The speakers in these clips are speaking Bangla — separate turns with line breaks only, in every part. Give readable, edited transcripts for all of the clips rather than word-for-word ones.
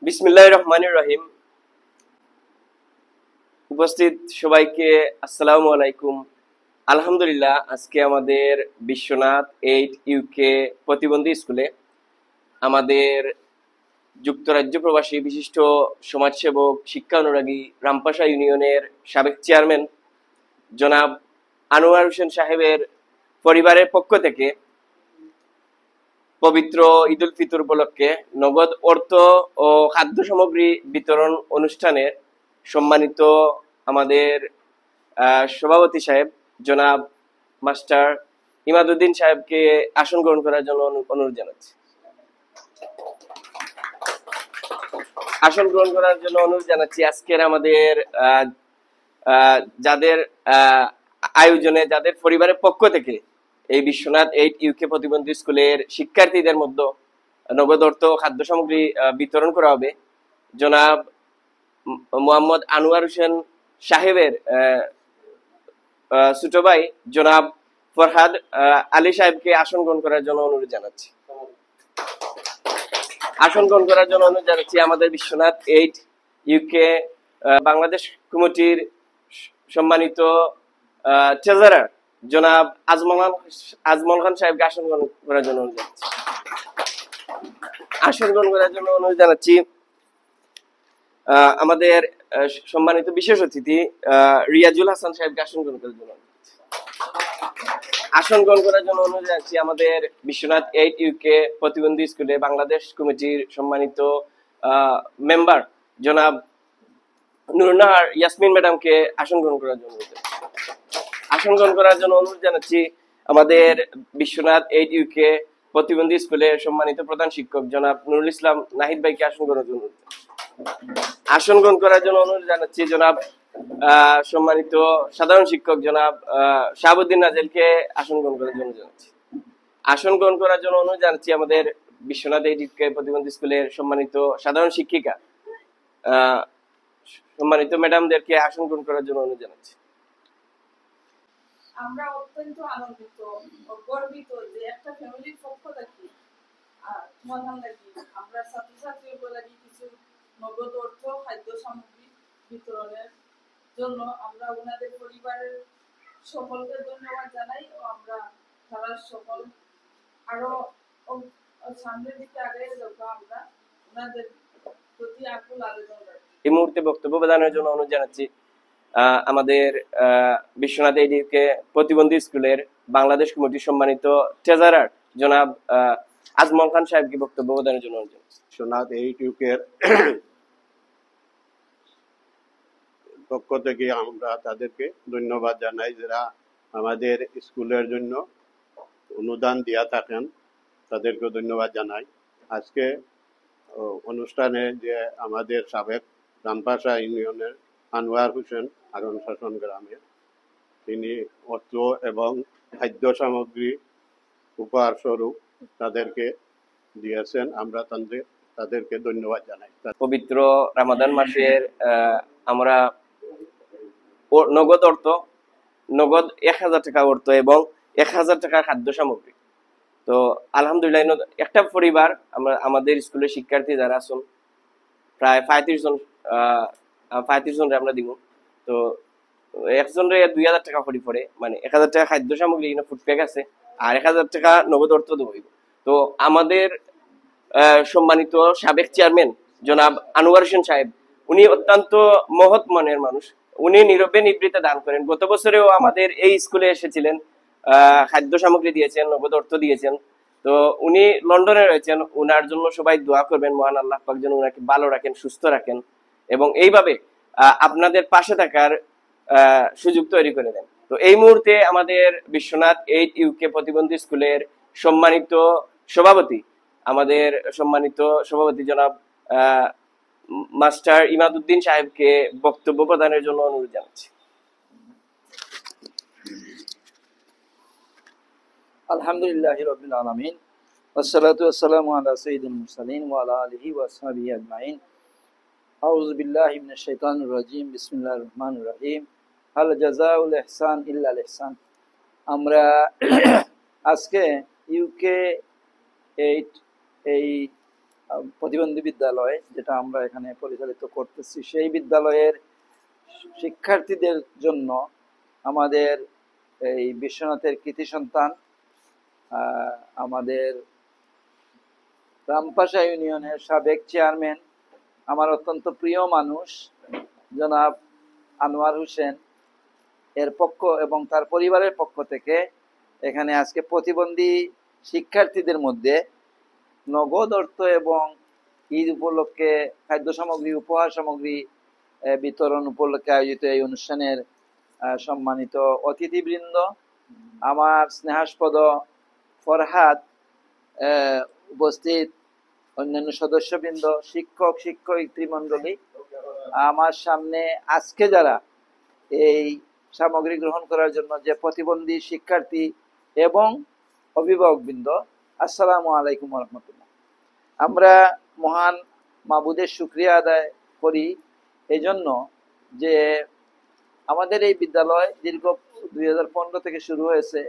বিসমিল্লাহির রহমানির রহিম। উপস্থিত সবাইকে আসসালামু আলাইকুম। আলহামদুলিল্লাহ, আজকে আমাদের বিশ্বনাথ 8 ইউকে প্রতিবন্ধী স্কুলে আমাদের যুক্তরাজ্য প্রবাসী বিশিষ্ট সমাজসেবক, শিক্ষা অনুরাগী, রামপাশা ইউনিয়নের সাবেক চেয়ারম্যান জনাব আনোয়ার হোসেন সাহেবের পরিবারের পক্ষ থেকে পবিত্র ঈদ উল ফিতর উপলক্ষে নগদ অর্থ ও খাদ্য সামগ্রী বিতরণ অনুষ্ঠানে সম্মানিত আমাদের সভাপতি সাহেব জনাব মাস্টার ইমাদুদ্দিন সাহেবকে আসন গ্রহণ করার জন্য অনুরোধ জানাচ্ছি। আসন গ্রহণ করার জন্য অনুরোধ জানাচ্ছি। আজকের আমাদের যাদের আয়োজনে, যাদের পরিবারের পক্ষ থেকে এই বিশ্বনাথ 8 ইউকে প্রতিবন্ধী স্কুলের শিক্ষার্থীদের মধ্যে নগদ অর্থ খাদ্য সামগ্রী বিতরণ করা হবে, জনাব মোহাম্মদ আনোয়ার হোসেন সাহেবের ছোট ভাই জনাব ফরহাদ আলী সাহেবকে আসন গ্রহণ করার জন্য অনুরোধ জানাচ্ছি। আসন গ্রহণ করার জন্য অনুরোধ জানাচ্ছি আমাদের বিশ্বনাথ 8 ইউকে বাংলাদেশ কমিটির সম্মানিত ট্রেজারার জনাব আজমল খান সাহেবকে আসন গ্রহণ করার জন্য অনুরোধ জানাচ্ছি। আসন গ্রহণ করার জন্য অনুরোধ জানাচ্ছি আমাদের সম্মানিত বিশেষ অতিথি রিয়াজুল হাসান সাহেবকে আসন গ্রহণ করার জন্য আসন গ্রহণ করার জন্য অনুরোধ জানাচ্ছি আমাদের বিশ্বনাথ 8 ইউকে প্রতিবন্ধী স্কুলে বাংলাদেশ কমিটির সম্মানিত মেম্বার জনাব নুরনাহার ইয়াসমিন ম্যাডামকে আসন গ্রহণ করার জন্য আসন গ্রহণ করার জন্য অনুরোধ জানাচ্ছি আমাদের বিশ্বনাথ 8 ইউকে প্রতিবন্ধী স্কুলের সম্মানিত প্রধান শিক্ষক জনাব নুরুল ইসলাম নাহিদ ভাইকে আসন গ্রহণ জন্য আসন গ্রহণ করার জন্য অনুরোধ জানাচ্ছি জনাব সম্মানিত সাধারণ শিক্ষক জনাব শাহাবুদ্দিন নাজেলকে আসন গ্রহণ করার জন্য জানাচ্ছি। আসন গ্রহণ করার জন্য অনুরোধ জানাচ্ছি আমাদের বিশ্বনাথ 8 ইউকে প্রতিবন্ধী স্কুলের সম্মানিত সাধারণ শিক্ষিকা সম্মানিত ম্যাডামদেরকে আসন গ্রহণ করার জন্য অনুরোধ জানাচ্ছি।
আমরা অত্যন্ত আনন্দিত ও গর্বিত যে একটা ফ্যামিলির পক্ষ থেকে সমাধান লাগি আমরা ছাত্রছাত্রীদের লাগি কিছু নগদ অর্থ খাদ্য সামগ্রী বিতরণের জন্য আমরা ওনাদের পরিবারের সকলকে ধন্যবাদ জানাই ও আমরা তারা সকল আরো সামনের দিকে আগে যাবো। আমরা ওনাদের প্রতি আকুল আবেদন রাখি।
এই মুহূর্তে বক্তব্য প্রদানের জন্য অনুরোধ জানাচ্ছি আমাদের বিশ্বনাথ 8 ইউকে প্রতিবন্ধী স্কুলের বাংলাদেশ কমিটির সম্মানিত ট্রেজারার জনাব আজমল খান সাহেবকে বক্তব্য প্রদানের জন্য অনুরোধ জানাচ্ছি।
বিশ্বনাথ 8 ইউকের পক্ষ থেকে আমরা তাদেরকে ধন্যবাদ জানাই, যারা আমাদের স্কুলের জন্য অনুদান দিয়া থাকেন, তাদেরকে ধন্যবাদ জানাই। আজকে অনুষ্ঠানে যে আমাদের সাবেক রামপাশা ইউনিয়নের আনোয়ার হোসেন আরন শাসন গ্রামের, তিনি অর্থ এবং খাদ্য সামগ্রী উপহার স্বরূপ তাদেরকে দিয়েছেন। আমরা তাদেরকে ধন্যবাদ জানাই।
পবিত্র রমাদান মাসের আমরা নগদ 1000 টাকা অর্থ এবং 1000 টাকা খাদ্য সামগ্রী, তো আলহামদুলিল্লাহ একটা পরিবার আমাদের স্কুলের শিক্ষার্থী যারা আছেন প্রায় 35 জন আমরা দিব। তো একজনের 2000 টাকা করে পড়ে, মানে 1000 টাকা খাদ্য সামগ্রী ফুড প্যাক আছে আর 1000 টাকা নগদ অর্থ দেব। তো আমাদের সম্মানিত সাবেক চেয়ারম্যান জনাব আনোয়ার হোসেন সাহেব, উনি অত্যন্ত মহৎ মনের মানুষ। উনি নীরবে নিবৃত্তে দান করেন। গত বছরেও আমাদের এই স্কুলে এসেছিলেন, খাদ্য সামগ্রী দিয়েছেন, নগদ অর্থ দিয়েছেন। তো উনি লন্ডনে রয়েছেন, উনার জন্য সবাই দোয়া করবেন, মহান আল্লাহ পাক যেন উনাকে ভালো রাখেন, সুস্থ রাখেন এবং এইভাবে আপনাদের পাশে থাকার সুযোগ তৈরি করে দেন। তো এই মুহূর্তে আমাদের বিশ্বনাথ 8 ইউকে প্রতিবন্ধী স্কুলের সম্মানিত সভাপতি, আমাদের সম্মানিত সভাপতি জনাব মাস্টার ইমাদুদ্দিন সাহেবকে বক্তব্য প্রদানের জন্য অনুরোধ জানাচ্ছি।
আলহামদুলিল্লাহি রাব্বিল আলামিন ওয়াসসালাতু ওয়াসসালামু আলা সাইয়্যিদিল মুরসালিন ওয়া আলা আলিহি ওয়া আসহাবিহি আজমাইন। আউযু বিল্লাহি মিনাশ শাইতানির রাজীম। বিসমিল্লাহির রহমানির রহিম। আল জাযাউল ইহসান ইল্লাল ইহসান। আমরা আজকে ইউকে 8 এই প্রতিবন্ধী বিদ্যালয় যেটা আমরা এখানে পরিচালিত করতেছি, সেই বিদ্যালয়ের শিক্ষার্থীদের জন্য আমাদের এই বিশ্বনাথের কৃতি সন্তান আমাদের রামপাশা ইউনিয়নের সাবেক চেয়ারম্যান, আমার অত্যন্ত প্রিয় মানুষ জনাব আনোয়ার হোসেন এর পক্ষ এবং তার পরিবারের পক্ষ থেকে এখানে আজকে প্রতিবন্ধী শিক্ষার্থীদের মধ্যে নগদ অর্থ এবং ঈদ উপলক্ষে খাদ্য সামগ্রী, উপহার সামগ্রী বিতরণ উপলক্ষে আয়োজিত এই অনুষ্ঠানের সম্মানিত অতিথিবৃন্দ, আমার স্নেহাস্পদ ফরহাদ, উপস্থিত অন্যান্য সদস্যবৃন্দ, শিক্ষক শিক্ষয়িত্রী মণ্ডলী, আমার সামনে আজকে যারা এই সামগ্রী গ্রহণ করার জন্য যে প্রতিবন্ধী শিক্ষার্থী এবং অভিভাবকবৃন্দ, আসসালামু আলাইকুম রহমতুল্লাহ। আমরা মহান মাবুদের শুকরিয়া আদায় করি এই জন্য যে আমাদের এই বিদ্যালয় দীর্ঘ 2015 থেকে শুরু হয়েছে,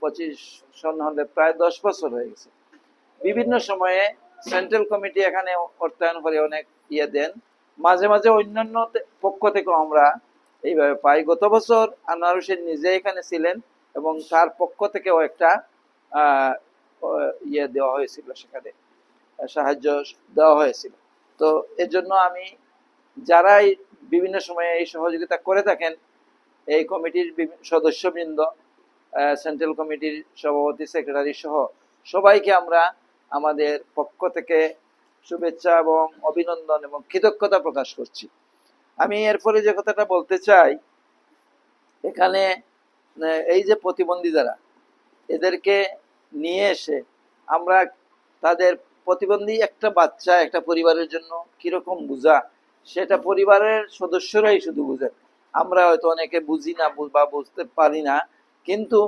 25 সন হলে প্রায় 10 বছর হয়ে গেছে। বিভিন্ন সময়ে সেন্ট্রাল কমিটি এখানে অর্থায়ন করে অনেক দেন, মাঝে মাঝে অন্যান্য পক্ষ থেকেও আমরা এইভাবে পাই। গত বছর আনোয়ার হোসেন নিজে এখানে ছিলেন এবং তার পক্ষ থেকেও একটা দেওয়া হয়েছিল, সেখানে সাহায্য দেওয়া হয়েছিল। তো এর জন্য আমি যারাই বিভিন্ন সময়ে এই সহযোগিতা করে থাকেন, এই কমিটির সদস্যবৃন্দ, সেন্ট্রাল কমিটির সভাপতি, সেক্রেটারি সহ সবাইকে আমরা আমাদের পক্ষ থেকে শুভেচ্ছা এবং অভিনন্দন এবং কৃতজ্ঞতা প্রকাশ করছি। আমি এরপরে যে কথাটা বলতে চাই, এখানে এই যে প্রতিবন্ধী যারা, এদেরকে নিয়ে এসে আমরা তাদের প্রতিবন্ধী একটা বাচ্চা একটা পরিবারের জন্য কিরকম বোঝা, সেটা পরিবারের সদস্যরাই শুধু বুঝেন। আমরা হয়তো অনেকে বুঝি না বা বুঝতে পারি না, কিন্তু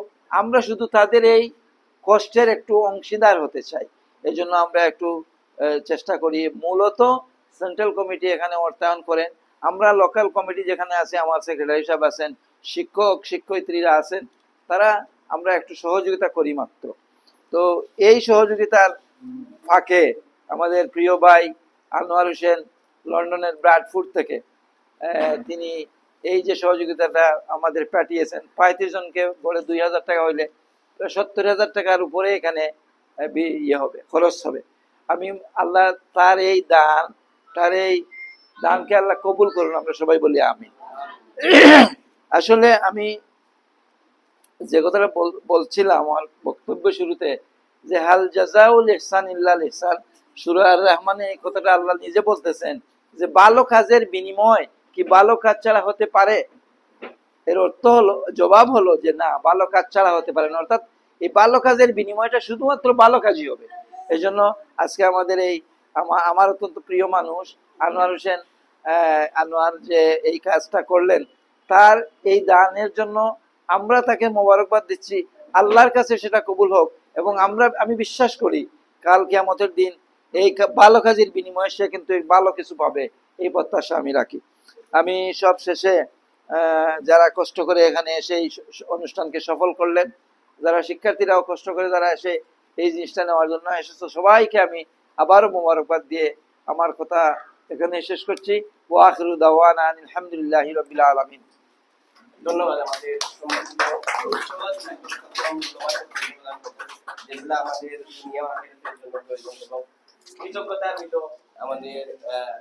আমরা শুধু তাদের এই কষ্টের একটু অংশীদার হতে চাই। এই জন্য আমরা একটু চেষ্টা করি। মূলত সেন্ট্রাল কমিটি এখানে অর্থায়ন করেন, আমরা লোকাল কমিটি যেখানে আছে, আমার সেক্রেটারি সাহেব আছেন, শিক্ষক শিক্ষয়িত্রীরা আছেন, তারা আমরা একটু সহযোগিতা করি মাত্র। তো এই সহযোগিতার ফাঁকে আমাদের প্রিয় ভাই আনোয়ার হোসেন লন্ডনের ব্র্যাডফোর্ড থেকে তিনি এই যে সহযোগিতাটা আমাদের পাঠিয়েছেন, 35 জনকে বলে 2000 টাকা হইলে 70,000 টাকার উপরে এখানে হবে, খরচ হবে। আমি আল্লাহ তার এই দানকে আল্লাহ কবুল করুন, আমরা সবাই বলি আমিন। আসলে আমি যে কথাটা বলছিলাম আমার বক্তব্য শুরুতে, যে হাল জাযাউল ইহসান ইল্লাল ইহসান, সূরা আর রহমানে এই কথাটা আল্লাহ নিজে বলতেছেন যে ভালো কাজের বিনিময় কি ভালো কাজ ছাড়া হতে পারে? এর অর্থ হলো, জবাব হলো যে না, ভালো কাজ ছাড়া হতে পারে না। অর্থাৎ এই ভালো কাজের বিনিময়টা শুধুমাত্র ভালো কাজই হবে। এই জন্য আজকে আমাদের এই আমার অত্যন্ত প্রিয় মানুষ আনোয়ার হোসেন, আনোয়ার যে এই কাজটা করলেন, তার এই দানের জন্য আমরা তাকে মোবারকবাদ দিচ্ছি। আল্লাহর কাছে সেটা কবুল হোক এবং আমি বিশ্বাস করি কাল কিয়ামতের দিন এই ভালো কাজের বিনিময়ে সে কিন্তু ভালো কিছু পাবে, এই প্রত্যাশা আমি রাখি। আমি সব শেষে যারা কষ্ট করে এখানে এসে এই অনুষ্ঠানকে সফল করলেন, যারা শিক্ষার্থীরাও কষ্ট করে যারা এসে এই জিনিসটা নেওয়ার জন্য এসেছে, সবাইকে আমি আবারও মোবারকবাদ দিয়ে আমার কথা এখানে শেষ করছি। ওয়া আখিরু দাওয়ানা আলহামদুলিল্লাহি রাব্বিল আলামিন।
ধন্যবাদ আমাদের যেগুলো আমাদের দুনিয়া আখিরাতের জন্য প্রয়োজন, এবং কৃতজ্ঞতার হলো আমাদের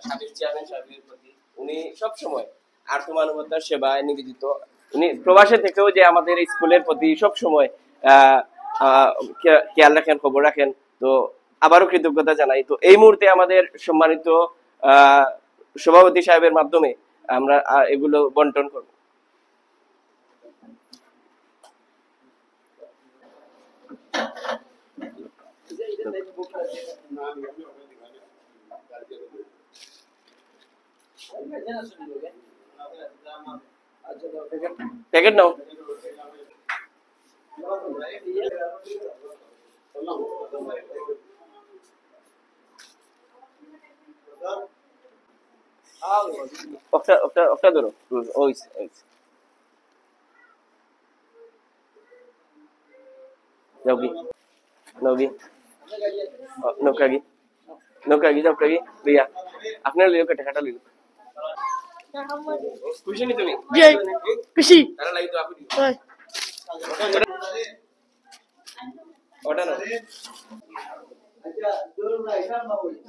সাবেক চেয়ারম্যান সাহেবের প্রতি। উনি সবসময় আর্থমানবতার সেবায় নিবেদিত। উনি প্রবাসে থেকেও যে আমাদের স্কুলের প্রতি সবসময় খেয়াল রাখেন, খবর রাখেন। তো আবারও কৃতজ্ঞতা জানাই। তো এই মুহূর্তে আমাদের সম্মানিত সভাপতি সাহেবের মাধ্যমে আমরা এগুলো বন্টন করব। প্যাকেট নাও। ওটা ধরো। ওই যাও কি নৌকি নৌকা কি নৌকা গিয়ে যাও করি লইয়া আপনার লইও টাকাটা লইল খুশি নি তুমি
খুশি
তারা লাগি তো আপনি
হয়
ওটা না
আচ্ছা জরুর না এটা না বলি